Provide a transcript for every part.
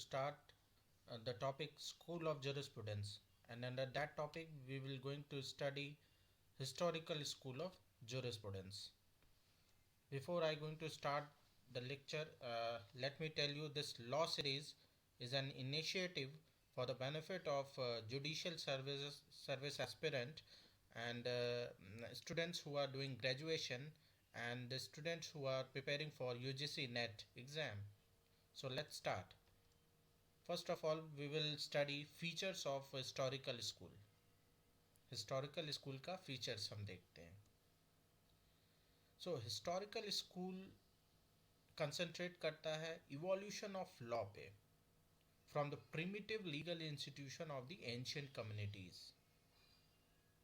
start the topic School of Jurisprudence, and under that topic we will going to study historical school of jurisprudence. Before I going to start the lecture, let me tell you this law series is an initiative for the benefit of judicial service aspirant and students who are doing graduation and the students who are preparing for UGC NET exam. So let's start. First of all, we will study features of historical school. Historical school का features हम देखते हैं. सो historical school concentrate करता है evolution of law पे from the primitive legal institution of the ancient communities.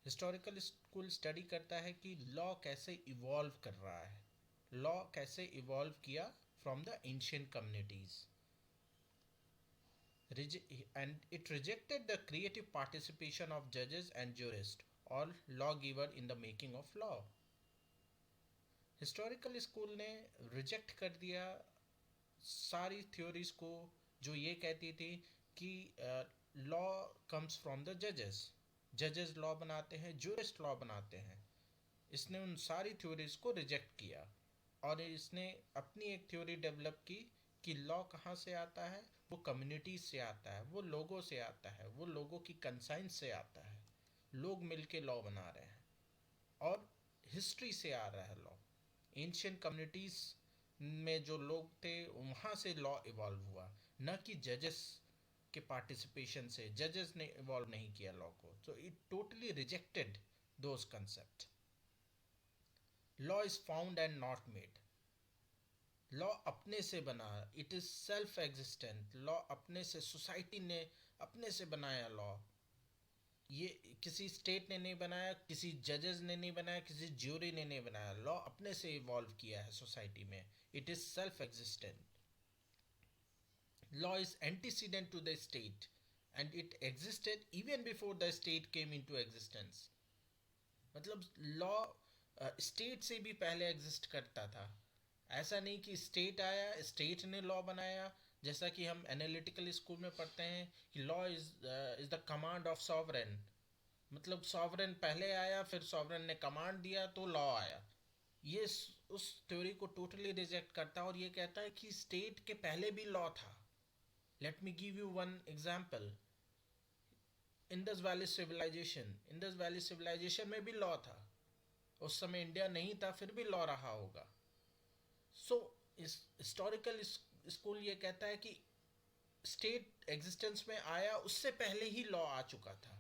Historical school study करता है कि लॉ कैसे इवॉल्व कर रहा है, लॉ कैसे इवॉल्व किया from the ancient communities. And it rejected the creative participation of judges and jurists or lawgiver in the making of law. Historical school ने रिजेक्ट कर दिया सारी थ्योरीज को जो ये कहती थी कि लॉ कम्स फ्रॉम द जजेस, जजेस लॉ बनाते हैं, जूरिस्ट लॉ बनाते हैं. इसने उन सारी थ्योरीज को रिजेक्ट किया और इसने अपनी एक थ्योरी डेवलप की कि लॉ कहाँ से आता है, वो कम्युनिटीज से आता है, वो लोगों से आता है, वो लोगों की कंसाइंस से आता है. लोग मिलके लॉ बना रहे हैं और हिस्ट्री से आ रहा है लॉ. एंशियंट कम्युनिटीज में जो लोग थे वहाँ से लॉ इवॉल्व हुआ, न कि जजेस के पार्टिसिपेशन से. जजेस ने इवॉल्व नहीं किया लॉ को. So it totally rejected those concept. Law is found and not made. Law अपने से बना, it is self existent. Law अपने से, सोसाइटी ने अपने से बनाया लॉ. ये किसी स्टेट ने नहीं बनाया, किसी जजेस ने नहीं बनाया, किसी ज्यूरी ने नहीं बनाया. लॉ अपने से इवॉल्व किया है सोसाइटी में. It is self existent. Law is antecedent to the state and it existed even before the state came into existence. मतलब लॉ स्टेट से भी पहले एग्जिस्ट करता था. ऐसा नहीं कि स्टेट आया, स्टेट ने लॉ बनाया. जैसा कि हम एनालिटिकल स्कूल में पढ़ते हैं कि law is the command of sovereign. मतलब सॉवरेन पहले आया, फिर सॉवरेन ने कमांड दिया तो लॉ आया. ये उस थ्योरी को टोटली रिजेक्ट करता है और ये कहता है कि स्टेट के पहले भी लॉ था. Let me give you one example. Indus valley civilisation, Indus valley civilisation में भी लॉ था. उस समय इंडिया नहीं था, फिर भी लॉ रहा होगा. सो इस हिस्टोरिकल स्कूल ये कहता है कि स्टेट एग्जिस्टेंस में आया उससे पहले ही लॉ आ चुका था.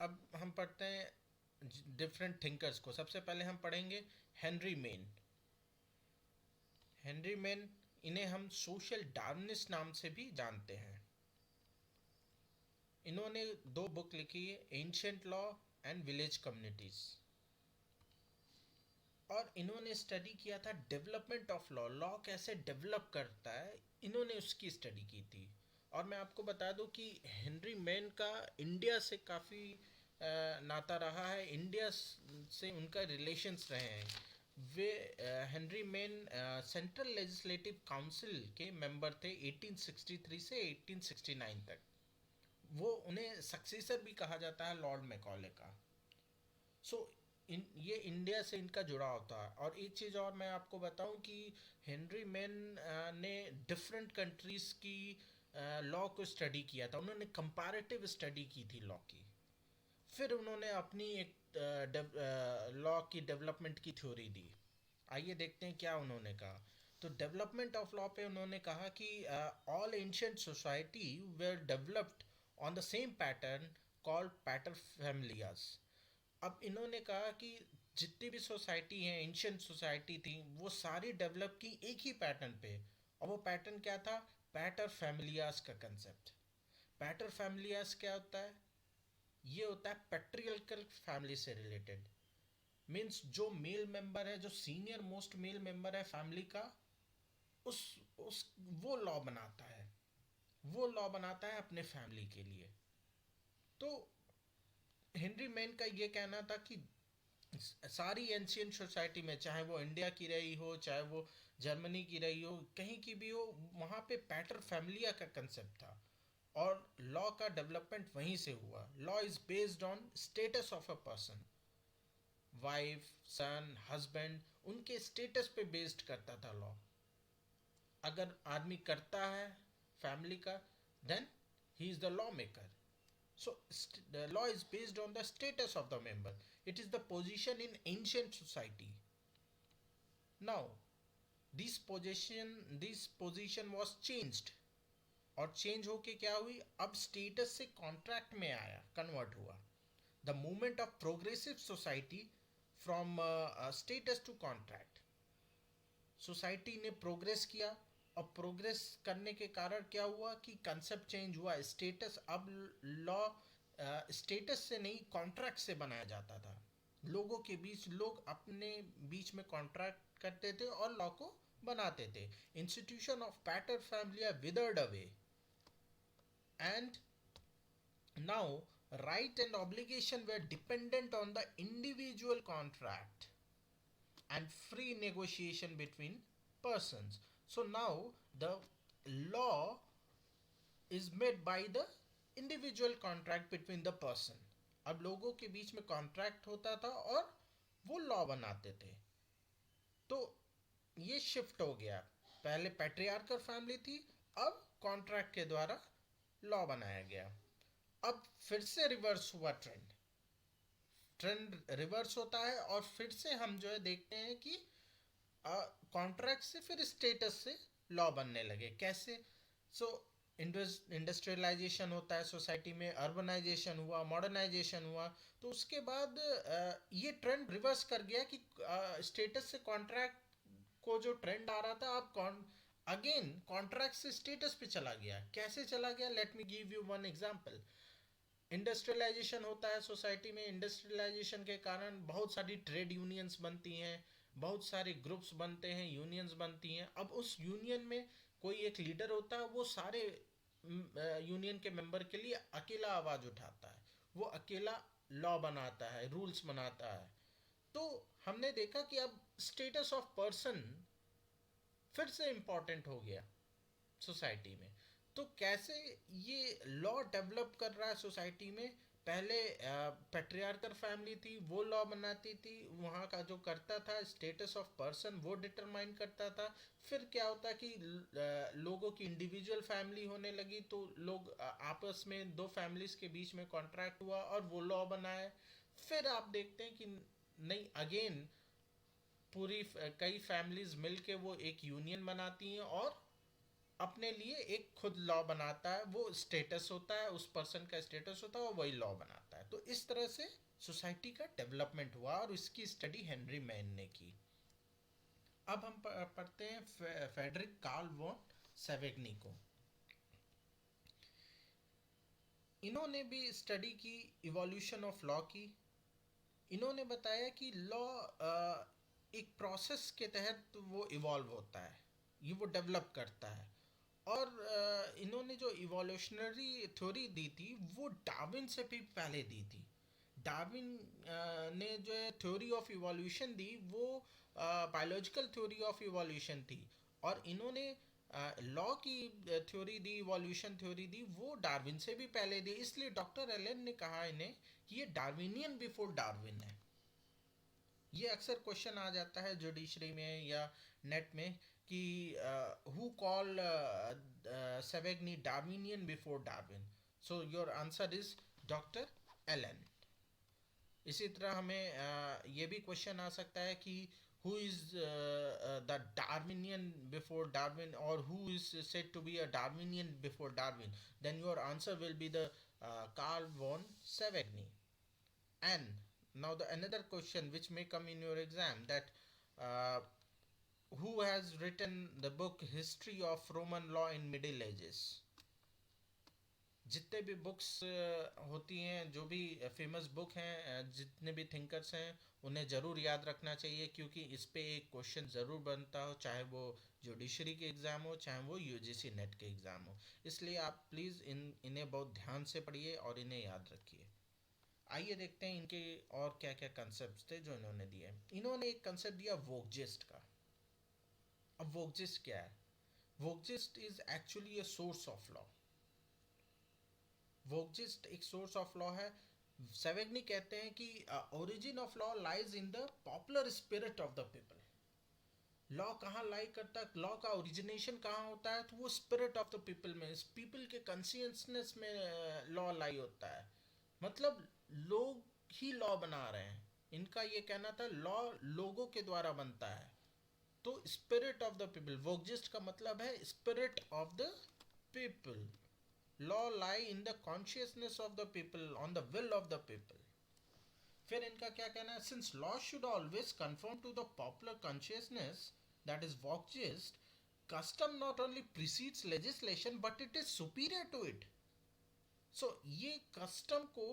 अब हम पढ़ते हैं डिफरेंट थिंकर्स को. सबसे पहले हम पढ़ेंगे हेनरी मेन. हेनरी मेन, इन्हें हम सोशल डार्विनिस्ट नाम से भी जानते हैं. इन्होंने दो बुक लिखी है, ancient law and village communities. और इन्होंने स्टडी किया था डेवलपमेंट ऑफ लॉ, लॉ कैसे डेवलप करता है, इन्होंने उसकी स्टडी की थी. और मैं आपको बता दूं कि हेनरी मैन का इंडिया से काफ़ी नाता रहा है. इंडिया से उनका रिलेशंस रहे हैं. वे Henry Maine central legislative council के मेंबर थे 1863 से 1869 तक. वो उन्हें सक्सेसर भी कहा जाता है लॉर्ड मैकॉले का. सो ये इंडिया से इनका जुड़ा होता है. और एक चीज़ और मैं आपको बताऊं कि हेनरी मैन ने डिफरेंट कंट्रीज़ की लॉ को स्टडी किया था. उन्होंने कंपैरेटिव स्टडी की थी लॉ की. फिर उन्होंने अपनी एक लॉ की डेवलपमेंट की थ्योरी दी. आइए देखते हैं क्या उन्होंने कहा. तो डेवलपमेंट ऑफ लॉ पे उन्होंने कहा कि all ancient society were developed on the same pattern called pater familias. अब इन्होंने कहा कि जितनी भी सोसाइटी हैं, एंशियंट सोसाइटी थी, वो सारी डेवलप की एक ही पैटर्न पे. और वो पैटर्न क्या था? पैटर फैमिलियास का कंसेप्ट. पैटर फैमिलियास क्या होता है? ये होता है पैट्रियर्कल फैमिली से रिलेटेड. मीन्स जो मेल मेंबर है, जो सीनियर मोस्ट मेल मेंबर है फैमिली का, उस वो लॉ बनाता है. वो लॉ बनाता है अपने फैमिली के लिए. तो हेनरी मैन का ये कहना था कि सारी एंशियंट सोसाइटी में, चाहे वो इंडिया की रही हो, चाहे वो जर्मनी की रही हो, कहीं की भी हो, वहाँ पे पैटर फैमिलिया का कंसेप्ट था और लॉ का डेवलपमेंट वहीं से हुआ. Law is based on status of a person, wife, son, husband, उनके स्टेटस पे बेस्ड करता था लॉ. अगर आदमी करता है फैमिली का, then he is the law maker. So the law is based on the status of the member. It is the position in ancient society. Now this position was changed. और change होके क्या हुई, अब status से contract में आया, convert हुआ. The movement of progressive society from status to contract. Society ने प्रोग्रेस किया और प्रोग्रेस करने के कारण क्या हुआ कि कंसेप्ट चेंज हुआ. स्टेटस अब लॉ स्टेटस से नहीं कॉन्ट्रैक्ट से बनाया जाता था. लोगों के बीच, लोग अपने बीच में कॉन्ट्रैक्ट करते थे और लॉ को बनाते थे. Institution of pater family withered away and now right and obligation were dependent on the individual contract and free negotiation between persons. So now the law is made by the individual contract between the person. अब लोगों के बीच में contract होता था और वो law बनाते थे. तो ये शिफ्ट हो गया. पहले पैट्रियार्कल फैमिली थी, अब कॉन्ट्रैक्ट के द्वारा लॉ बनाया गया. अब फिर से रिवर्स हुआ ट्रेंड. ट्रेंड रिवर्स होता है और फिर से हम जो है देखते हैं कि कॉन्ट्रैक्ट से फिर स्टेटस से लॉ बनने लगे. कैसे? सो इंडस्ट्रियलाइजेशन होता है सोसाइटी में, अर्बनाइजेशन हुआ, मॉडर्नाइजेशन हुआ. तो उसके बाद ये ट्रेंड रिवर्स कर गया कि स्टेटस से कॉन्ट्रैक्ट को जो ट्रेंड आ रहा था, अब अगेन कॉन्ट्रैक्ट से स्टेटस पे चला गया. कैसे चला गया? Let me give you one example. Industrialisation होता है सोसाइटी में. इंडस्ट्रियलाइजेशन के कारण बहुत सारी ट्रेड यूनियंस बनती हैं, बहुत सारे ग्रुप्स बनते हैं, यूनियंस बनती हैं. अब उस यूनियन में कोई एक लीडर होता है, वो सारे यूनियन के मेंबर के लिए अकेला आवाज़ उठाता है, वो अकेला लॉ बनाता है, रूल्स बनाता है. तो हमने देखा कि अब स्टेटस ऑफ पर्सन फिर से इम्पोर्टेंट हो गया सोसाइटी में. तो कैसे ये लॉ डेवलप कर रहा है सोसाइटी में? पहले पैट्रियार्कल फैमिली थी, वो लॉ बनाती थी, वहाँ का जो करता था स्टेटस ऑफ पर्सन वो डिटरमाइन करता था. फिर क्या होता कि लोगों की इंडिविजुअल फैमिली होने लगी, तो लोग आपस में दो फैमिलीज के बीच में कॉन्ट्रैक्ट हुआ और वो लॉ बनाए. फिर आप देखते हैं कि नहीं, अगेन पूरी कई फैमिलीज मिलके वो एक यूनियन बनाती हैं और अपने लिए एक खुद लॉ बनाता है. वो स्टेटस होता है, उस पर्सन का स्टेटस होता है और वही लॉ बनाता है. तो इस तरह से सोसाइटी का डेवलपमेंट हुआ और इसकी स्टडी हेनरी मैन ने की. अब हम पढ़ते हैं फ्रेडरिक कार्ल वॉन सेवेग्नी को. इन्होंने भी स्टडी की इवोल्यूशन ऑफ लॉ की. इन्होंने बताया कि लॉ एक प्रोसेस के तहत वो इवॉल्व होता है, ये वो डेवलप करता है. और इन्होंने जो इवोल्यूशनरी थ्योरी दी थी वो डार्विन से भी पहले दी थी. डार्विन ने जो है थ्योरी ऑफ इवोल्यूशन दी, वो बायोलॉजिकल थ्योरी ऑफ इवोल्यूशन थी. और इन्होंने लॉ की थ्योरी दी, इवोल्यूशन थ्योरी दी, वो डार्विन से भी पहले दी. इसलिए डॉक्टर एलन ने कहा इन्हें कि ये डार्विनियन बिफोर डार्विन है. ये अक्सर क्वेश्चन आ जाता है जुडिशरी में या नेट में कि who call Savigny Darwinian before Darwin. So your answer is doctor Allen. इसी तरह हमें ये भी क्वेश्चन आ सकता है कि who is the Darwinian before Darwin और who is said to be a Darwinian before Darwin. Then your answer will be the Karl von Savigny. And now the another question which may come in your exam, that uh, who has written the book History of Roman Law in Middle Ages. जितने भी books होती हैं, जो भी famous book हैं, जितने भी thinkers हैं, उन्हें ज़रूर याद रखना चाहिए, क्योंकि इस पे एक क्वेश्चन ज़रूर बनता हो, चाहे वो जुडिशरी के एग्ज़ाम हो, चाहे वो यूजीसी नेट के एग्ज़ाम हो. इसलिए आप प्लीज़ इन्हें बहुत ध्यान से पढ़िए और इन्हें याद रखिए. आइए देखते हैं इनके और क्या क्या कंसेप्ट थे जो इन्होंने दिए. इन्होंने एक कंसेप्ट दिया वोकजेस्ट का. अब वोक्जिस्ट क्या है? Volksgeist is actually a source of law. Volksgeist एक सोर्स ऑफ लॉ है। सेवेगनी कहते हैं कि origin of law lies in the popular spirit of the people. Law कहाँ लाई करता है, लॉ का ओरिजिनेशन कहाँ होता है, तो वो स्पिरिट ऑफ द पीपल में, पीपल के कॉन्शियसनेस में लॉ लाई होता है। मतलब लोग ही लॉ बना रहे हैं। इनका ये कहना था लॉ लोगों के द्वारा बनता है। तो spirit of the people, Volksgeist का मतलब है spirit of the people. Law lie in the consciousness of the people, on the will of the people. फिर इनका क्या कहना है, since law should always conform to the popular consciousness, that is Volksgeist, custom not only precedes legislation but it is superior to it. सो ये custom को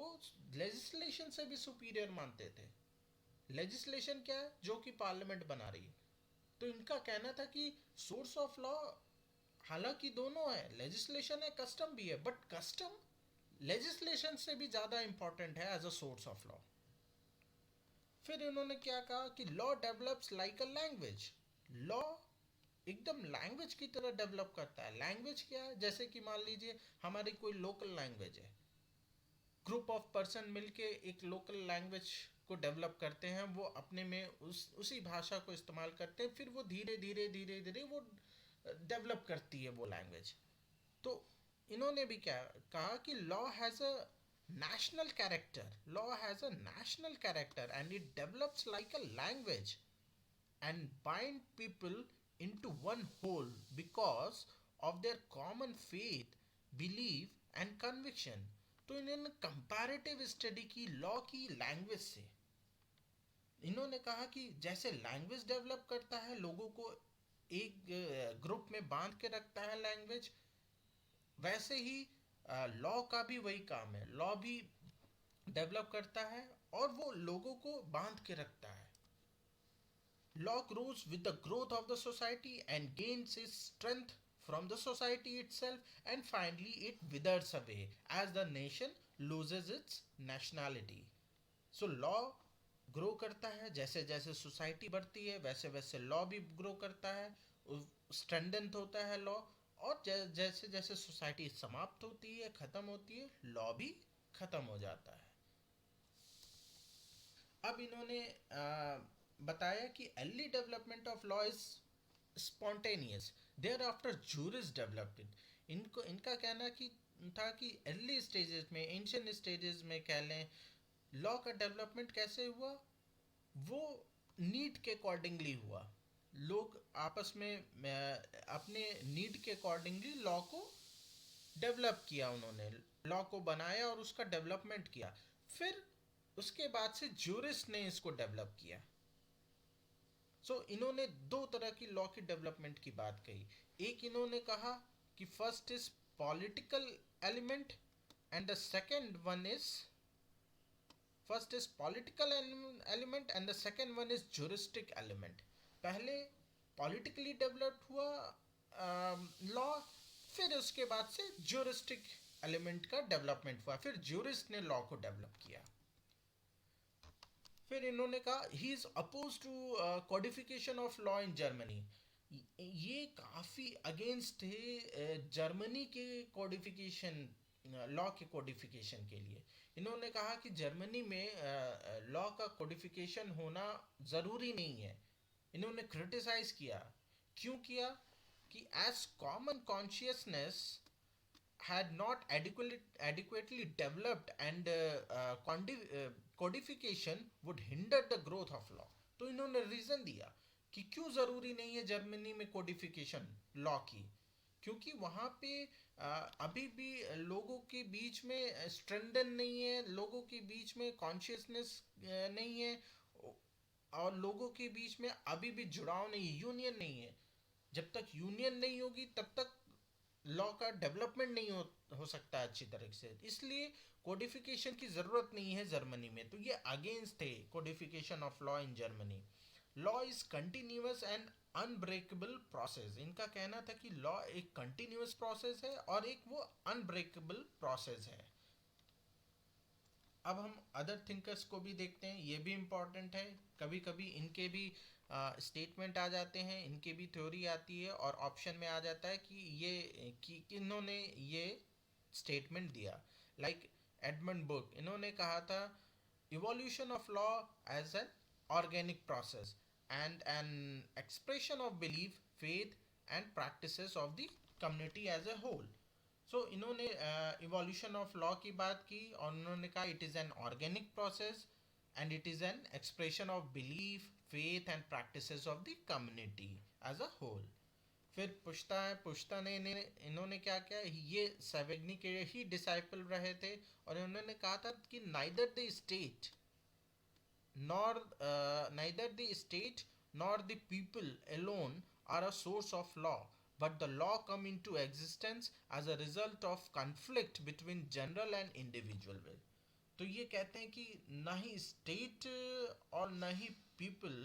legislation से भी superior मानते थे। लेजिस्लेशन क्या है, जो कि पार्लियामेंट बना रही है। तो इनका कहना था कि सोर्स ऑफ लॉ हालांकि दोनों है, लेजिस्लेशन है, कस्टम भी है, बट कस्टम लेजिस्लेशन से भी ज़्यादा इंपॉर्टेंट है as a source of law. फिर इन्होंने क्या कहा कि law develops like a language. Law एकदम लैंग्वेज की तरह डेवलप करता है। लैंग्वेज क्या है, जैसे कि मान लीजिए हमारी कोई लोकल लैंग्वेज है, ग्रुप ऑफ पर्सन मिलके एक लोकल लैंग्वेज को डेवलप करते हैं, वो अपने में उसी भाषा को इस्तेमाल करते हैं, फिर वो धीरे धीरे धीरे धीरे वो डेवलप करती है वो लैंग्वेज। तो इन्होंने भी क्या कहा कि law has a national character. Law has a national character and it develops like a language and bind people into one whole because of their common faith, belief and conviction. तो इन्होंने comparative study की law की language से। इन्होंने कहा कि जैसे language develop करता है, लोगों को एक ग्रुप में बांध के रखता है लैंग्वेज, वैसे ही लॉ का भी वही काम है। लॉ भी डेवलप करता है और वो लोगों को बांध के रखता है। Law grows with the growth of the society and gains its strength from the society itself, and finally it withers away as the nation loses its nationality. So law grow करता है, जैसे जैसे सोसाइटी बढ़ती है वैसे वैसे law भी grow करता है, स्ट्रेंथन होता है लॉ। और जैसे जैसे सोसाइटी समाप्त होती है, ख़त्म होती है, लॉ भी ख़त्म हो जाता है। अब इन्होंने बताया कि early development of law is spontaneous, thereafter juris developed. इनको इनका कहना कि था कि अर्ली स्टेजेस में, एंशियंट स्टेजेस में कह लें, लॉ का डेवलपमेंट कैसे हुआ, वो नीड के अकॉर्डिंगली हुआ। लोग आपस में अपने नीड के अकॉर्डिंगली लॉ को डेवलप किया, उन्होंने लॉ को बनाया और उसका डेवलपमेंट किया। फिर उसके बाद से जूरिस्ट ने इसको डेवलप किया। इन्होंने दो तरह की लॉ की डेवलपमेंट की बात कही। एक इन्होंने कहा कि first is political element and the second one is first is political element and the second one is juristic element. पहले पॉलिटिकली डेवलप्ड हुआ लॉ, फिर उसके बाद से ज्यूरिस्टिक एलिमेंट का डेवलपमेंट हुआ, फिर ज्यूरिस्ट ने लॉ को डेवलप किया। फिर इन्होंने कहा he is oppose to codification of law in Germany. ये काफ़ी अगेंस्ट थे जर्मनी के कोडिफिकेशन, लॉ के कोडिफिकेशन के लिए। इन्होंने कहा कि जर्मनी में लॉ का कोडिफिकेशन होना ज़रूरी नहीं है। इन्होंने क्रिटिसाइज किया। क्यों किया कि as common consciousness had not adequately developed and codification would hinder the growth of law. तो इन्होंने रीज़न दिया कि क्यों ज़रूरी नहीं है जर्मनी में कोडिफिकेशन लॉ की, क्योंकि वहाँ पे अभी भी लोगों के बीच में स्ट्रेंथन नहीं है, लोगों के बीच में कॉन्शियसनेस नहीं है, और लोगों के बीच में अभी भी जुड़ाव नहीं है, यूनियन नहीं है। जब तक यूनियन नहीं होगी तब तक लॉ का डेवलपमेंट नहीं हो सकता अच्छी तरह से। इसलिए कोडिफिकेशन की ज़रूरत नहीं है जर्मनी में। तो ये अगेंस्ट थे codification of law in Germany. Law is continuous and unbreakable process. इनका कहना था कि लॉ एक कंटिन्यूस प्रोसेस है और एक वो अनब्रेकेबल प्रोसेस है। अब हम अदर थिंकर्स को भी देखते हैं, ये भी इम्पॉर्टेंट है। कभी कभी इनके भी स्टेटमेंट आ जाते हैं, इनकी भी थ्योरी आती है, और ऑप्शन में आ जाता है कि ये कि किन्होंने ये स्टेटमेंट दिया। लाइक एडमंड बुक, इन्होंने कहा था evolution of law as an organic process and an expression of belief, faith and practices of the community as a whole. So इन्होंने evolution of law की बात की और उन्होंने कहा it is an organic process and it is an expression of belief, faith and practices of the community as a whole. फिर पुश्ता ने इन्होंने क्या किया, ये सवेग्नी के ही डिसाइपल रहे थे, और इन्होंने कहा था कि neither the state nor neither the state nor the people alone are a source of law, but the law come into existence as a result of conflict between general and individual will. तो ये कहते हैं कि ना ही state और ना ही people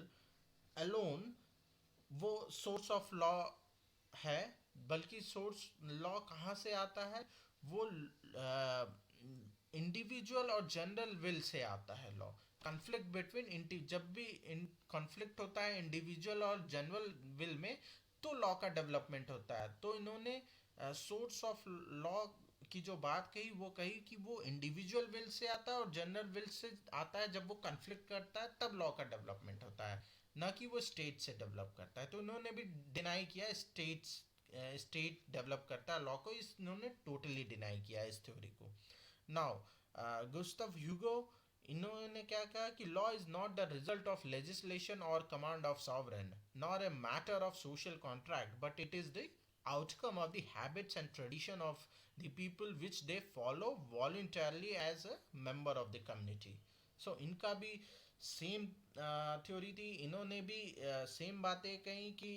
alone वो source of law है, बल्कि सोर्स लॉ कहाँ से आता है, वो इंडिविजुअल और जनरल विल से आता है लॉ। कॉन्फ्लिक्ट बिटवीन, जब भी कॉन्फ्लिक्ट होता है इंडिविजुअल और जनरल विल में, तो लॉ का डेवलपमेंट होता है। तो इन्होंने सोर्स ऑफ लॉ की जो बात कही वो कही कि वो इंडिविजुअल विल से आता है और जनरल विल से आता है। जब वो कॉन्फ्लिक्ट करता है तब लॉ का डेवलपमेंट होता है, ना कि वो स्टेट से डेवलप करता है। तो इन्होंने भी डिनाई किया स्टेट डेवलप करता है लॉ को, इन्होंने टोटली डिनाई किया इस थ्योरी को। नाउ गुस्ताव ह्यूगो, इन्होंने क्या कहा कि law is not the result of legislation और command of sovereign nor a matter of social contract, but it is the outcome of the habits and tradition of the people which they follow voluntarily as a member of the community. So इनका भी same theory थी, इन्होंने भी same बातें कही कि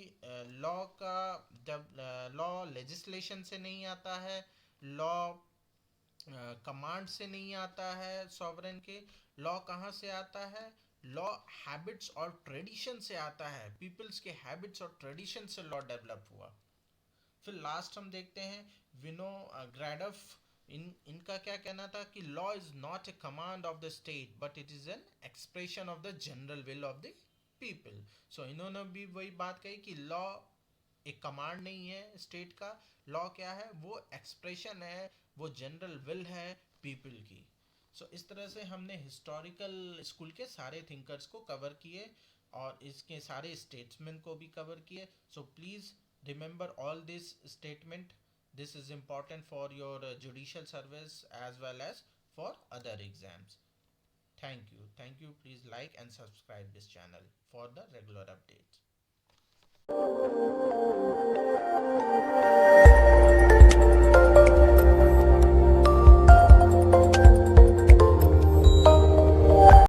law का जब लॉ लेजिस्लेशन से नहीं आता है, लॉ कमांड से नहीं आता है सॉवरेन के, लॉ कहाँ से आता है, लॉ हैबिट्स और ट्रेडिशन से आता है, पीपल्स के हैबिट्स और ट्रेडिशन से लॉ डेवलप हुआ। फिर लास्ट हम देखते हैं विनो ग्रैडफ, इनका क्या कहना था कि law is not a command of the state but it is an expression of the general will of the people. So इन्होंने भी वही बात कही कि लॉ एक कमांड नहीं है स्टेट का, लॉ क्या है, वो एक्सप्रेशन है, वो जनरल विल है पीपल की। सो इस तरह से हमने हिस्टोरिकल स्कूल के सारे थिंकर्स को कवर किए और इसके सारे स्टेट्समैन को भी कवर किए। So please remember all this statement. This is important for your judicial service as well as for other exams. Thank you. Please like and subscribe this channel for the regular updates.